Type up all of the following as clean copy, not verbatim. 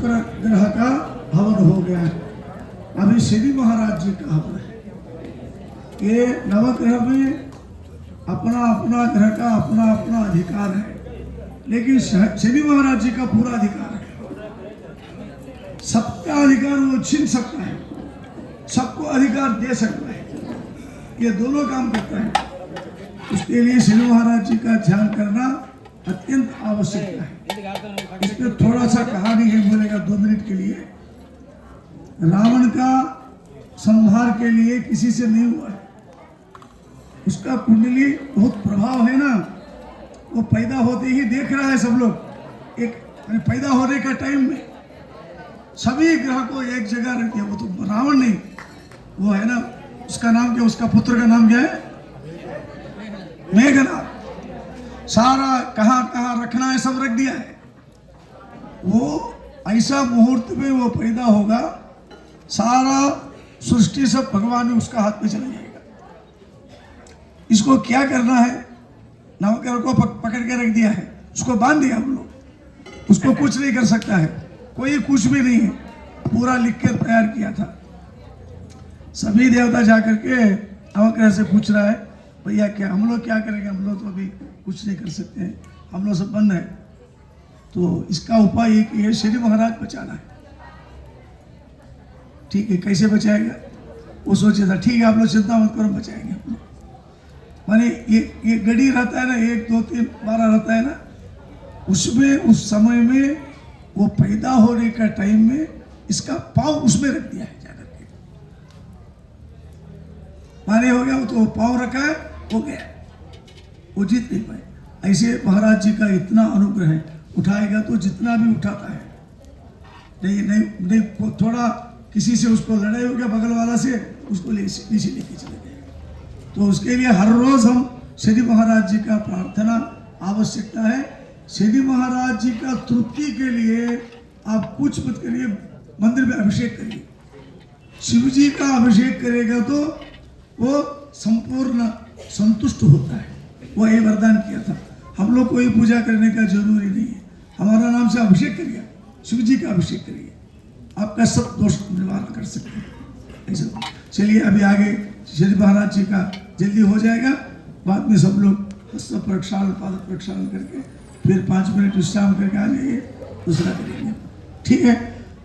ग्रह का हवन हो गया है। अभी शनि महाराज जी का हवन है। ये नवग्रह में अपना अपना ग्रह का अपना अपना अधिकार है, लेकिन शनि महाराज जी का पूरा अधिकार है। सबका अधिकार वो छीन सकता है, सबको अधिकार दे सकता है, ये दोनों काम करता है। उसके लिए शनि महाराज जी का ध्यान करना अत्यंत आवश्यक है। इसमें थोड़ा सा कहानी है, बोलेगा 2 मिनट के लिए। रावण का संहार के लिए किसी से नहीं हुआ है। उसका कुंडली बहुत प्रभाव है ना, वो पैदा होते ही देख रहा है सब लोग। एक पैदा होने का टाइम में सभी ग्रह को एक जगह रख दिया। वो तो रावण नहीं, वो है ना, उसका नाम क्या, उसका पुत्र का नाम क्या है, मेघनाद। सारा कहाँ कहाँ रखना है सब रख दिया है। वो ऐसा मुहूर्त में वो पैदा होगा, सारा सृष्टि सब भगवान ने उसका हाथ में चला जाएगा। इसको क्या करना है, नवग्रह को पकड़ के रख दिया है, उसको बांध दिया हम लोग। उसको कुछ नहीं कर सकता है, कोई कुछ भी नहीं है, पूरा लिख कर तैयार किया था। सभी देवता जाकर के नवग्रह से पूछ रहा है, भैया क्या हम लोग क्या करेंगे, हम लोग तो अभी कुछ नहीं कर सकते हैं, हम लोग सब बंद है। तो इसका उपाय एक ये शनि महाराज बचाना है। ठीक है, कैसे बचाएगा? वो सोचे था, ठीक है आप लोग चिंता मत करो, बचाएंगे हम लोग। माने ये गड़ी रहता है ना, 1 2 3 12 रहता है ना, उसमें उस समय में वो पैदा होने का टाइम में इसका पाँव उसमें रख दिया है जाकर के। माने हो गया, वो तो पाँव रखा है, हो गया, वो जीत नहीं पाए। ऐसे महाराज जी का इतना अनुग्रह है, उठाएगा तो जितना भी उठाता है। नहीं थोड़ा किसी से उसको लड़ाई हो गया बगल वाला से, उसको नीचे लेके चले गए। तो उसके लिए हर रोज हम शनि महाराज जी का प्रार्थना आवश्यकता है। शनि महाराज जी का तृप्ति के लिए आप कुछ मत करिए, मंदिर में अभिषेक करिए। शिव जी का अभिषेक करेगा तो वो संपूर्ण संतुष्ट होता है। वो ये वरदान किया था, हम लोग कोई पूजा करने का जरूरी नहीं है, हमारा नाम से अभिषेक करिए, शिव जी का अभिषेक करिए, आपका सब दोष निवारण कर सकते हैं। ऐसा चलिए अभी आगे शनि महाराज जी का जल्दी हो जाएगा। बाद में सब लोग हस्त प्रक्षालन पाद प्रक्षालन करके फिर 5 मिनट विश्राम करके आ जाइए, दूसरा करेंगे। ठीक है।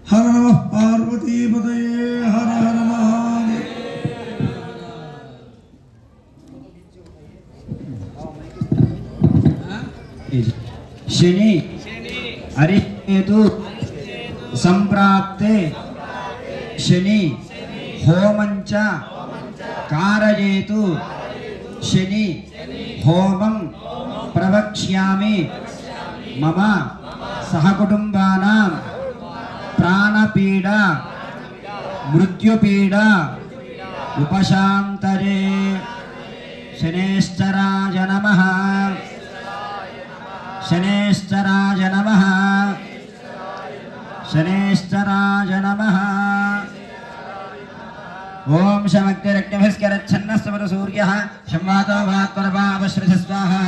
हर नमः पार्वती पतये, हर हर महादेव। शनि अरिष्टेतु संप्राप्ते शनि होमंच कारयेतु शनि होमं प्रवक्ष्यामि मम सहकुटुम्बानां प्राणपीडा मृत्युपीडा उपशान्तरे। शनेश्चराय नमः, शनेश्चराय नमः, शनेश्चराय नमः। ओम शमक्तिरक्तिभिस्करच्छन्नस्तमर सूर्यः संवातो वात्परपावश्रथ स्वाहा।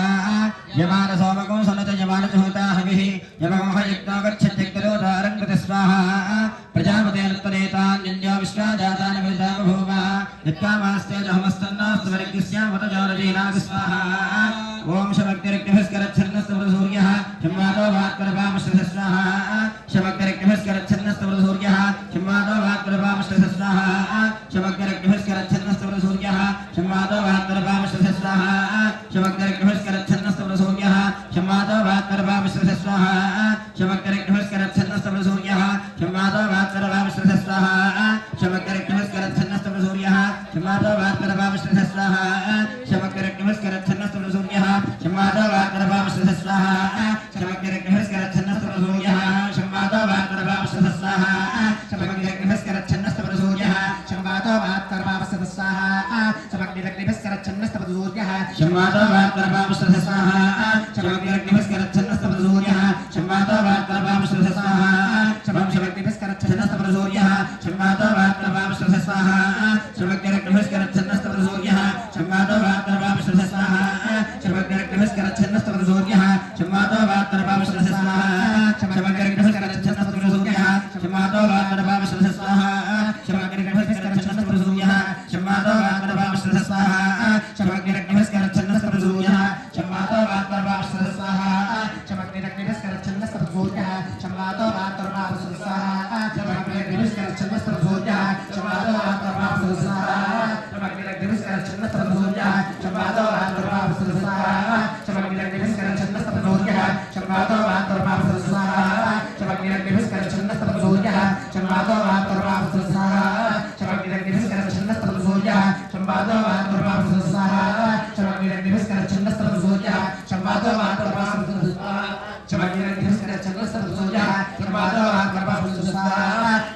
यमान सोमको सनत यमान जुहोता हविः यमोह यज्ञो गच्छत्यक्तिरोधारं कृत स्वाहा। प्रजापतेऽनुत्तरेतान्यन्यो विश्वाजातानि वृथा बभूव यत्कामास्ते जहमस्तन्नास्तमरिज्ञस्यामतजोरजीनाग स्वाहा। ओम शमक्तिरक्तिभिस्करच्छन्नस्तमर सूर्यः संवातो वात्परपावश्रथ स्वाहा। शमक्तिरक्तिभिस्करच्छन्नस्तमर सूर्यः संवातो वात्परपावश्रथ स्वाहा। शमक्तिरक्तिभिस्करच्छन्नस्तमर सूर्यः संवातो वात्परपावश्रथ स्वाहा। शमक्तिरक्तिभिस्करच्छन्नस्तमर सूर्यः संवातो वात्परपावश्रथ स्वाहा। शमक्तिरक्तिभिस्करच्छन्नस्तमर सूर्यः संवातो वात्परपावश्रथ स्वाहा। शमक्तिरक्तिभिस्करच्छन्नस्तमर सूर्यः संवातो वात्परपावश्रथ स्वाहा। शमक्तिरक्तिभिस्करच्छन्नस्तमर सूर्यः संवातो वात्परपावश्रथ स्वाहा। शमक्तिरक्तिभिस्करच्छन्नस्तमर सूर्यः संवातो वात्परपावश्रथ स्वाहा। शमक्तिरक्तिभिस्करच्छन्नस्तमर सूर्यः संवातो वात्परपावश्रथ स्वाहा। शमक्तिरक्तिभिस्करच्छन्नस्तमर सूर्यः संवातो वात्परपावश्रथ स्वाहा। शमक्तिरक्तिभिस्करच्छन्नस्तमर सूर्यः संवातो वात्परपावश्रथ स्वाहा। शमक्तिरक्तिभिस्करच्छन्नस्तमर सूर्यः संवातो वात्परपावश्रथ स्वाहा। शमक्तिरक्तिभिस्करच्छन्नस्तमर सूर्यः संवातो वात्परपावश्रथ स्वाहा। शमक्तिरक्तिभिस्करच्छन्नस्तमर सूर्यः संवातो वात्परपावश्रथ स्वाहा। शमक्तिरक्तिभिस्करच्छन्नस्तमर सूर्यः चमग्निरग्निभिस्कर छन्दस्तपसूर्यः शम्बादो वातर्वापसः स्वाहा चमग्निरग्निभिस्कर छन्दस्तपसूर्यः शम्बादो वातर्वापसः स्वाहा चमग्निरग्निभिस्कर छन्दस्तपसूर्यः शम्बादो वातर्वापसः स्वाहा चमग्निरग्निभिस्कर छन्दस्तपसूर्यः शम्बादो वातर्वापसः स्वाहा चमग्निरग्निभिस्कर छन्दस्तपसूर्यः शम्बादो वातर्वापसः स्वाहा चमग्निरग्निभिस्कर छन्दस्तपसूर्यः शम्बादो वातर्वापसः स्वाहा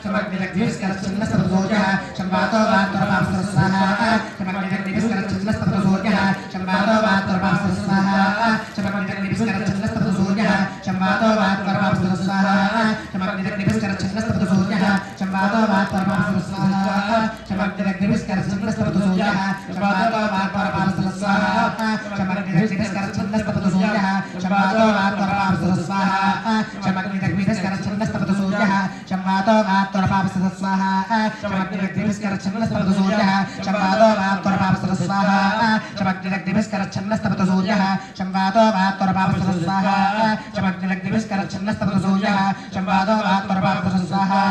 चमग्निरग्निभिस्कर छन्दस्तपसूर्यः शम्बादो वातर्वापसः स्वाहा चमग्निरग्निभिस्कर छन्दस्तपसूर्यः शम्बादो वातर्वापसः स्वाहा चमग्निरग्निभिस्कर छन्दस्तपसूर्यः शम्बादो वातर्वापसः स्वाहा चमग्निरग्निभिस्कर छन्दस्तपसूर्यः शम्बादो वातर्वापसः स्वाहा चमग्निरग्निभिस्कर छन्दस्तपसूर्यः शम्बादो वातर्वापसः स्वाहा चमग्निरग्निभिस्कर छन्दस्तपसूर्यः शम्बादो वातर्वापसः स्वाहा चमग्निरग्निभिस्कर छन्दस्तपसूर्यः शम्बादो वातर्वापसः स्वाहा चमग्निरग्निभिस्कर छन्दस्तपसूर्यः शम्बादो वातर्वापसः स्वाहा चमग्निरग्निभिस्कर छन्दस्तपसूर्यः शम्बादो वातर्वापसः स्वाहा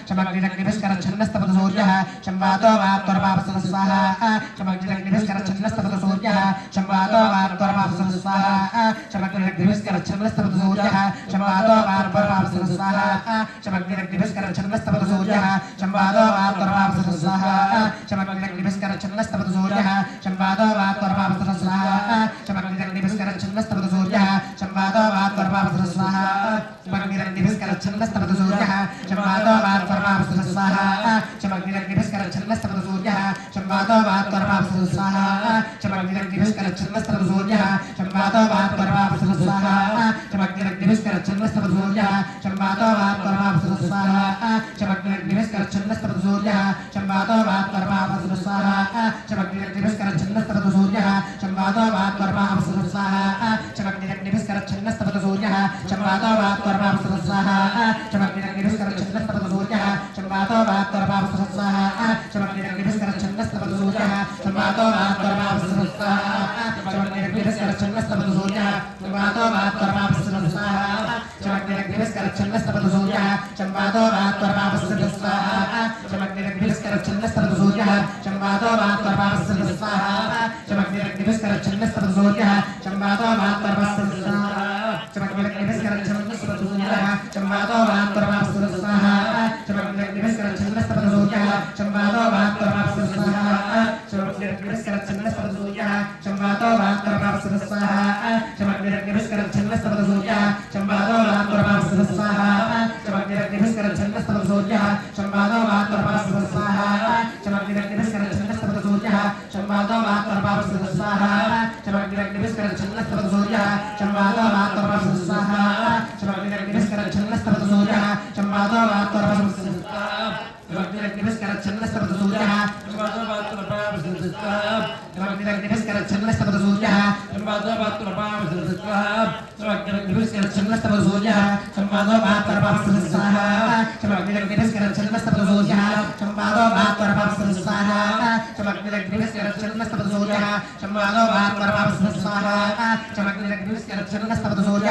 चमग्निरग्निभिस्कर छन्दस्तपसूर्यः शम्बादो वातर्वापसः स्वाहा चमग्निरग्निभिस्कर छन्दस्तपसूर्यः शम्बादो वातर्वापसः स्वाहा चमग्निरग्निभिस्कर छन्दस्तपसूर्यः शम्बादो वातर्वापसः स्वाहा चमग्निरग्निभिस्कर छन्दस्तपसूर्यः शम्बादो वातर्वापसः स्वाहा चमग्निरग्निभिस्कर छन्दस्तपसूर्यः शम्बादो वातर्वापसः स्वाहा चमग्निरग्निभिस्कर छन्दस्तपसूर्यः शम्बादो वातर्वापसः स्वाहा चमग्निरग्निभिस्कर छन्दस्तपसूर्यः शम्बादो वातर्वापसः स्वाहा चमग्निरग्निभिस्कर छन्दस्तपसूर्यः शम्बादो वातर्वापसः स्वाहा चमग्निरग्निभिस्कर छन्दस्तपसूर्यः शम्बादो वातर्वापसः स्वाहा चमग्निरग्निभिस्कर छन्दस्तपसूर्यः शम्बादो वातर्वापसः स्वाहा चमग्निरग्निभिस्कर छन्दस्तपसूर्यः शम्बादो वातर्वापसः स्वाहा चमग्निरग्निभिस्कर छन्दस्तपसूर्यः शम्बादो वातर्वापसः स्वाहा चमग्निरग्निभिस्कर छन्दस्तपसूर्यः शम्बादो वातर्वापसः स्वाहा चमग्निरग्निभिस्कर छन्दस्तपसूर्यः शम्बादो वातर्वापसः स्वाहा चमग्निरग्निभिस्कर छन्दस्तपसूर्यः शम्बादो वातर्वापसः स्वाहा चमग्निरग्निभिस्कर छन्दस्तपसूर्यः शम्बादो वातर्वापसः स्वाहा चमग्निरग्निभिस्कर छन्दस्तपसूर्यः शम्बादो वातर्वापसः स्वाहा चमग्निरग्निभिस्कर छन्दस्तपसूर्यः शम्बादो वातर्वापसः स्वाहा चमग्निरग्निभिस्कर छन्दस्तपसूर्यः शम्बादो वातर्वापसः स्वाहा चमग्निरग्निभिस्कर छन्दस्तपसूर्यः शम्बादो वातर्वापसः स्वाहा चमग्निरग्निभिस्कर छन्दस्तपसूर्यः शम्बादो वातर्वापसः स्वाहा चमग्निरग्निभिस्कर छन्दस्तपसूर्यः शम्बादो वातर्वापसः स्वाहा चमग्निरग्निभिस्कर छन्दस्तपसूर्यः शम्बादो वातर्वापसः स्वाहा चमग्निरग्निभिस्कर छन्दस्तपसूर्यः शम्बादो वातर्वापसः स्वाहा चमग्निरग्निभिस्कर छन्दस्तपसूर्यः शम्बादो वातर्वापसः स्वाहा चमग्निरग्निभिस्कर छन्दस्तपसूर्यः शम्बादो वातर्वापसः स्वाहा चमग्निरग्निभिस्कर छन्दस्तपसूर्यः शम्बादो वातर्वापसः स्वाहा चमग्निरग्निभिस्कर छन्दस्तपसूर्यः शम्बादो वातर्वापसः स्वाहा चमग्निरग्निभिस्कर छन्दस्तपसूर्यः शम्बादो वातर्वापसः स्वाहा चमग्निरग्निभिस्कर छन्दस्तपसूर्यः शम्बादो वातर्वापसः स्वाहा चमग्निरग्निभिस्कर छन्दस्तपसूर्यः शम्बादो वातर्वापसः स्वाहा चमग्निरग्निभिस्कर छन्दस्तपसूर्यः शम्बादो वातर्वापसः स्वाहा चमग्निरग्निभिस्कर छन्दस्तपसूर्यः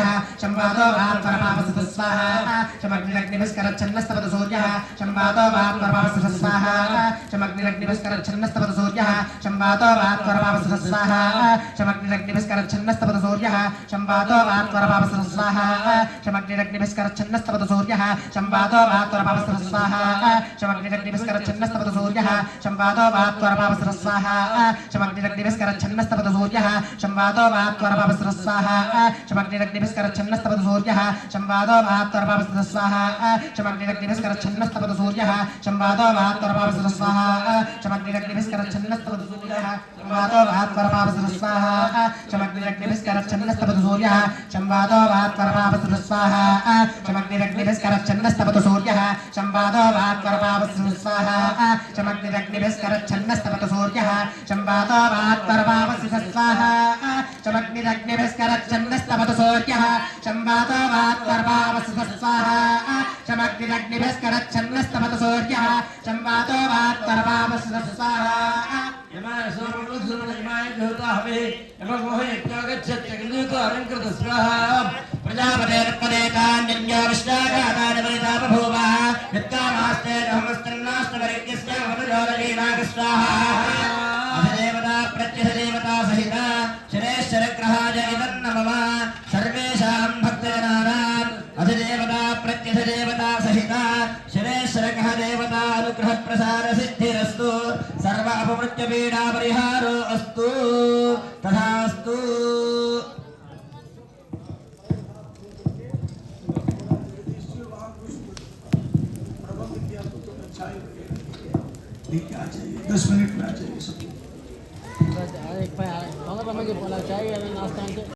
शम्बादो वातर्वापसः स्वाहा चमग्निरग्निभिस्कर छन्दस्तपसूर्यः शम्बादो वातर्वापसः स्वाहा चमग्निरग्निभिस्कर छन्दस्तपसूर्यः शम्बादो वातर्वापसः स्वाहा चमग्निरग्निभिस्कर छन्दस्तपसूर्यः शम्बादो वातर्वापसः स्वाहा चमग्निरग्निभिस्कर छन्दस्तपसूर्यः शम्बादो वातर्वापसः स्वाहा चमग्निरग्निभिस्कर छन्दस्तपसूर्यः शम्बादो वातर्वापसः स्वाहा चमग्निरग्निभिस्कर छन्दस्तपसूर्यः शम्बादो वातर्वापसः स्वाहा चमग्निरग्निभिस्कर छन्दस्तपसूर्यः शम्बादो वातर्वापसः स्वाहा चमग्निरग्निभिस्कर छन्दस्तपसूर्यः शम्बादो वातर्वापसः स्वाहा चमग्निरग्निभिस्कर छन्दस्तपसूर्यः शम्बादो वातर्वापसः स्वाहा चमग्निरग्निभिस्कर छन्दस्तपसूर्यः शम्बादो वातर्वापसः स्वाहा चमग्निरग्निभिस्कर छन्दस्तपसूर्यः शम्बादो वातर्वापसः स्वाहा चमग्निरग्निभिस्कर छन्दस्तपसूर्यः शम्बादो वातर्वापसः स्वाहा चमग्निरग्निभिस्कर छन्दस्तपसूर्यः शम्बादो वातर्वापसः स्वाहा चमग्निरग्निभिस्कर छन्दस्तपसूर्यः शम्बादो वातर्वापसः स्वाहा चमग्निरग्निभिस्कर छन्दस्तपसूर्यः शम्बादो वातर्वापसः स्वाहा चमग्निरग्निभिस्कर छन्दस्तपसूर्यः शम्बादो वातर्वापसः स्वाहा प्रजापतेर्पदेतान्यो विष्टाघातानि बलिता बभूव यत्कामास्ते स्वाहा अधिदेवता प्रत्यधिदेवता सहिता शनैश्चरग्रहाय इदन्नमः सर्वेषां भक्तजनानां अधिदेवता प्रत्यधिदेवता सहिता शनैश्चरग्रह देवता अनुग्रह प्रसाद सिद्धिरस्तु सर्व अपमृत्युपीडा परिहारो अस्तु तथास्तु लेके आ जाइए 10 मिनट में आ जाइए सब। एक 15 मिनट चाहिए नाश्ता